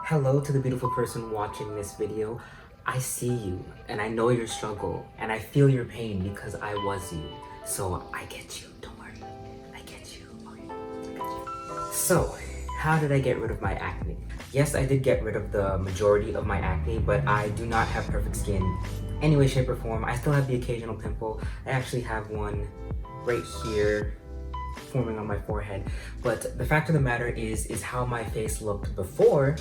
Hello to the beautiful person watching this video. I see you and I know your struggle and I feel your pain because I was you. So I get you, don't worry. I get you, okay? I get you. So, how did I get rid of my acne? Yes, I did get rid of the majority of my acne, but I do not have perfect skin any way, shape, or form. I still have the occasional pimple. I actually have one right here forming on my forehead. But the fact of the matter is how my face looked before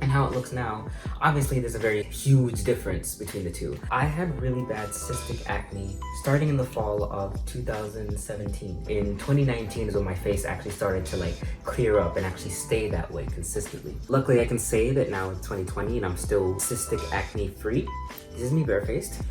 and how it looks now. Obviously, there's a very huge difference between the two. I had really bad cystic acne starting in the fall of 2017. In 2019 is when my face actually started to clear up and actually stay that way consistently. Luckily, I can say that now it's 2020 and I'm still cystic acne free. This is me barefaced.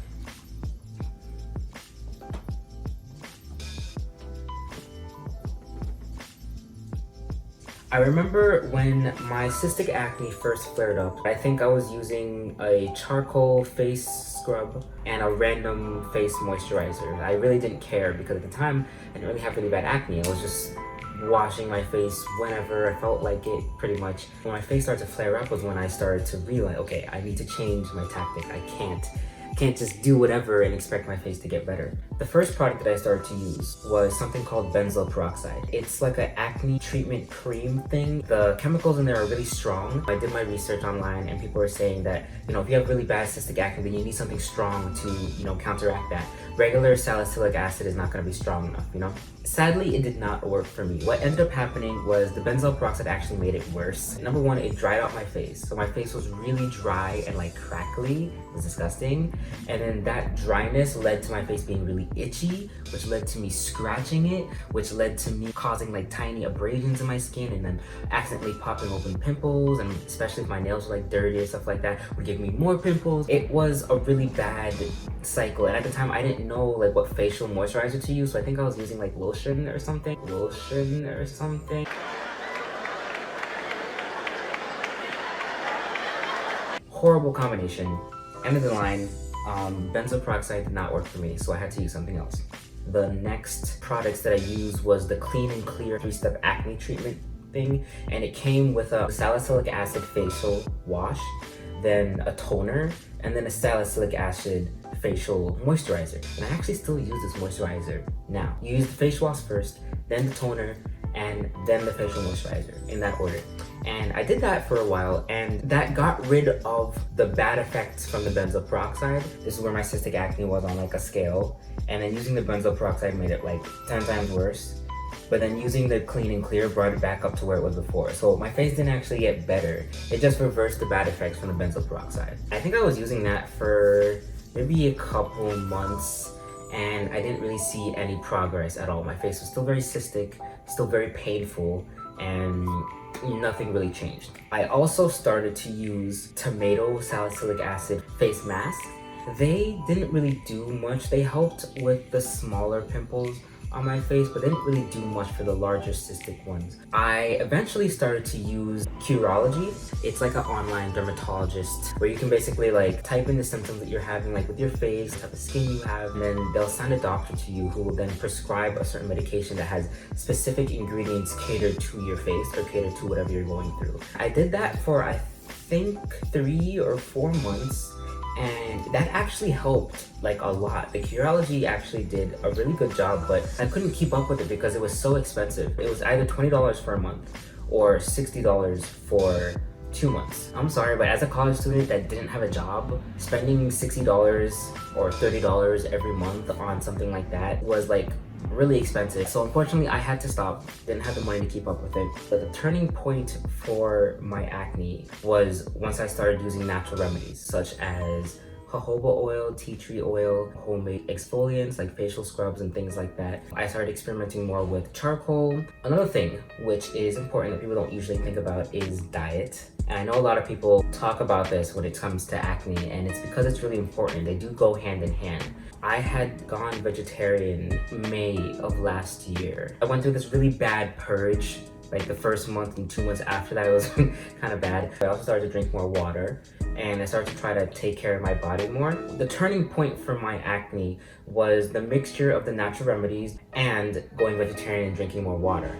I remember when my cystic acne first flared up, I think I was using a charcoal face scrub and a random face moisturizer. I really didn't care because at the time, I didn't really have really bad acne. I was just washing my face whenever I felt like it, pretty much. When my face started to flare up was when I started to realize, okay, I need to change my tactic. I can't just do whatever and expect my face to get better. The first product that I started to use was something called benzoyl peroxide. It's like an acne treatment cream thing. The chemicals in there are really strong. I did my research online and people are saying that, if you have really bad cystic acne, then you need something strong to, counteract that. Regular salicylic acid is not gonna be strong enough, Sadly, it did not work for me. What ended up happening was the benzoyl peroxide actually made it worse. Number one, it dried out my face. So my face was really dry and crackly. It was disgusting. And then that dryness led to my face being really itchy, which led to me scratching it, which led to me causing tiny abrasions in my skin and then accidentally popping open pimples, and especially if my nails were dirty or stuff like that, would give me more pimples. It was a really bad cycle, and at the time I didn't know what facial moisturizer to use, so I think I was using lotion or something. Horrible combination. End of the line. Benzoyl peroxide did not work for me, so I had to use something else. The next products that I used was the Clean and Clear 3-step acne treatment thing, and it came with a salicylic acid facial wash, then a toner, and then a salicylic acid facial moisturizer. And I actually still use this moisturizer now. You use the face wash first, then the toner, and then the facial moisturizer, in that order. And I did that for a while, and that got rid of the bad effects from the benzoyl peroxide. This is where my cystic acne was on a scale, and then using the benzoyl peroxide made it 10 times worse. But then using the Clean and Clear brought it back up to where it was before. So my face didn't actually get better. It just reversed the bad effects from the benzoyl peroxide. I think I was using that for maybe a couple months, and I didn't really see any progress at all. My face was still very cystic, still very painful, and nothing really changed. I also started to use tomato salicylic acid face masks. They didn't really do much. They helped with the smaller pimples on my face, but they didn't really do much for the larger cystic ones. I eventually started to use Curology. It's an online dermatologist where you can basically type in the symptoms that you're having, with your face, the type of skin you have, and then they'll send a doctor to you who will then prescribe a certain medication that has specific ingredients catered to your face or catered to whatever you're going through. I did that for I think 3 or 4 months, and that actually helped a lot. The Curology actually did a really good job, but I couldn't keep up with it because it was so expensive. It was either $20 for a month or $60 for 2 months. I'm sorry, but as a college student that didn't have a job, spending $60 or $30 every month on something like that was really expensive. So unfortunately, I had to stop. Didn't have the money to keep up with it. But the turning point for my acne was once I started using natural remedies such as jojoba oil, tea tree oil, homemade exfoliants like facial scrubs and things like that. I started experimenting more with charcoal. Another thing which is important that people don't usually think about is diet. And I know a lot of people talk about this when it comes to acne, and it's because it's really important. They do go hand in hand. I had gone vegetarian May of last year. I went through this really bad purge. The first month and 2 months after that, it was kind of bad. I also started to drink more water, and I started to try to take care of my body more. The turning point for my acne was the mixture of the natural remedies and going vegetarian and drinking more water.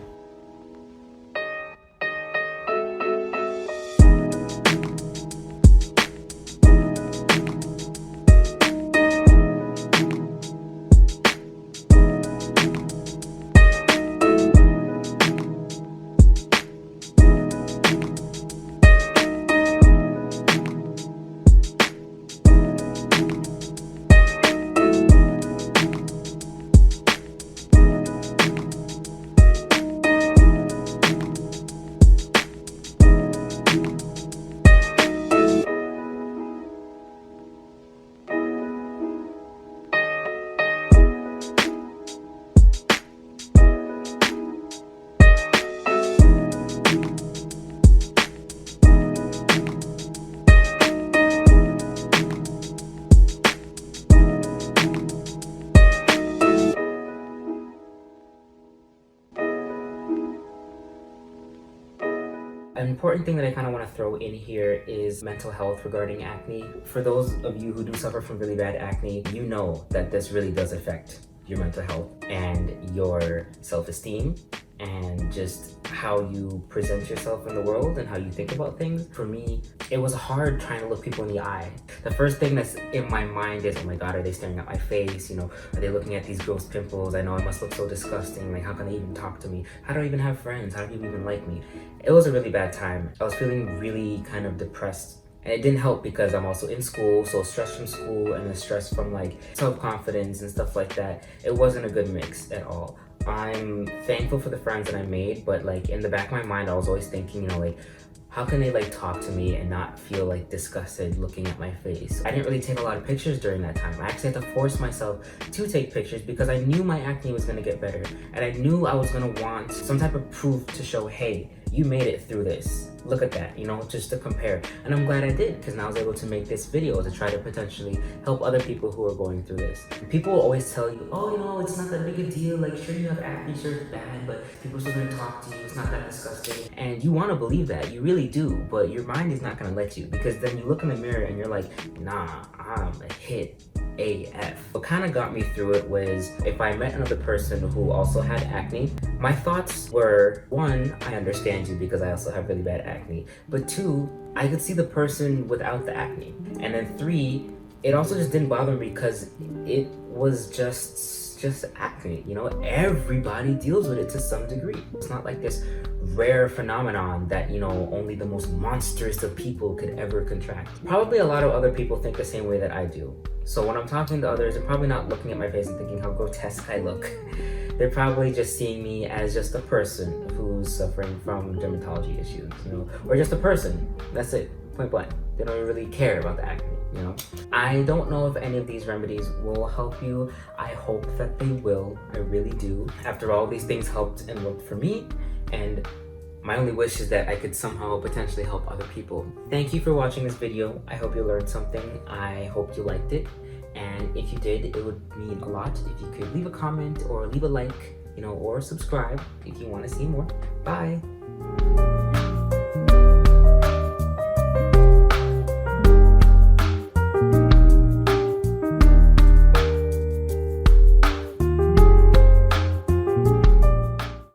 An important thing that I kind of want to throw in here is mental health regarding acne. For those of you who do suffer from really bad acne, you know that this really does affect your mental health and your self-esteem and just how you present yourself in the world and how you think about things. For me, it was hard trying to look people in the eye. The first thing that's in my mind is, oh my God, are they staring at my face? You know, are they looking at these gross pimples? I know I must look so disgusting. Like, how can they even talk to me? How do I even have friends? How do people even like me? It was a really bad time. I was feeling really kind of depressed. And it didn't help because I'm also in school, so stress from school and the stress from like self-confidence and stuff like that. It wasn't a good mix at all. I'm thankful for the friends that I made, but like in the back of my mind, I was always thinking, you know, like, how can they like talk to me and not feel like disgusted looking at my face? I didn't really take a lot of pictures during that time. I actually had to force myself to take pictures because I knew my acne was gonna get better. And I knew I was gonna want some type of proof to show, hey, you made it through this. Look at that, you know, just to compare. And I'm glad I did, because now I was able to make this video to try to potentially help other people who are going through this. People will always tell you, oh, you know, it's not that big a deal. Like, sure, you have acne, sure, it's bad, but people are still gonna talk to you. It's not that disgusting. And you wanna believe that, you really do, but your mind is not gonna let you, because then you look in the mirror and you're like, nah, I'm a hit. AF. What kind of got me through it was if I met another person who also had acne, my thoughts were, one, I understand you because I also have really bad acne, but two, I could see the person without the acne. And then three, it also just didn't bother me because it was just acne, you know? Everybody deals with it to some degree. It's not like this rare phenomenon that, you know, only the most monstrous of people could ever contract. Probably a lot of other people think the same way that I do. So when I'm talking to others, they're probably not looking at my face and thinking how grotesque I look. They're probably just seeing me as just a person who's suffering from dermatology issues, you know, or just a person. That's it, point blank. They don't really care about the acne, you know. I don't know if any of these remedies will help you. I hope that they will, I really do. After all, these things helped and worked for me, and my only wish is that I could somehow potentially help other people. Thank you for watching this video. I hope you learned something. I hope you liked it. And if you did, it would mean a lot if you could leave a comment or leave a like, you know, or subscribe if you want to see more. Bye.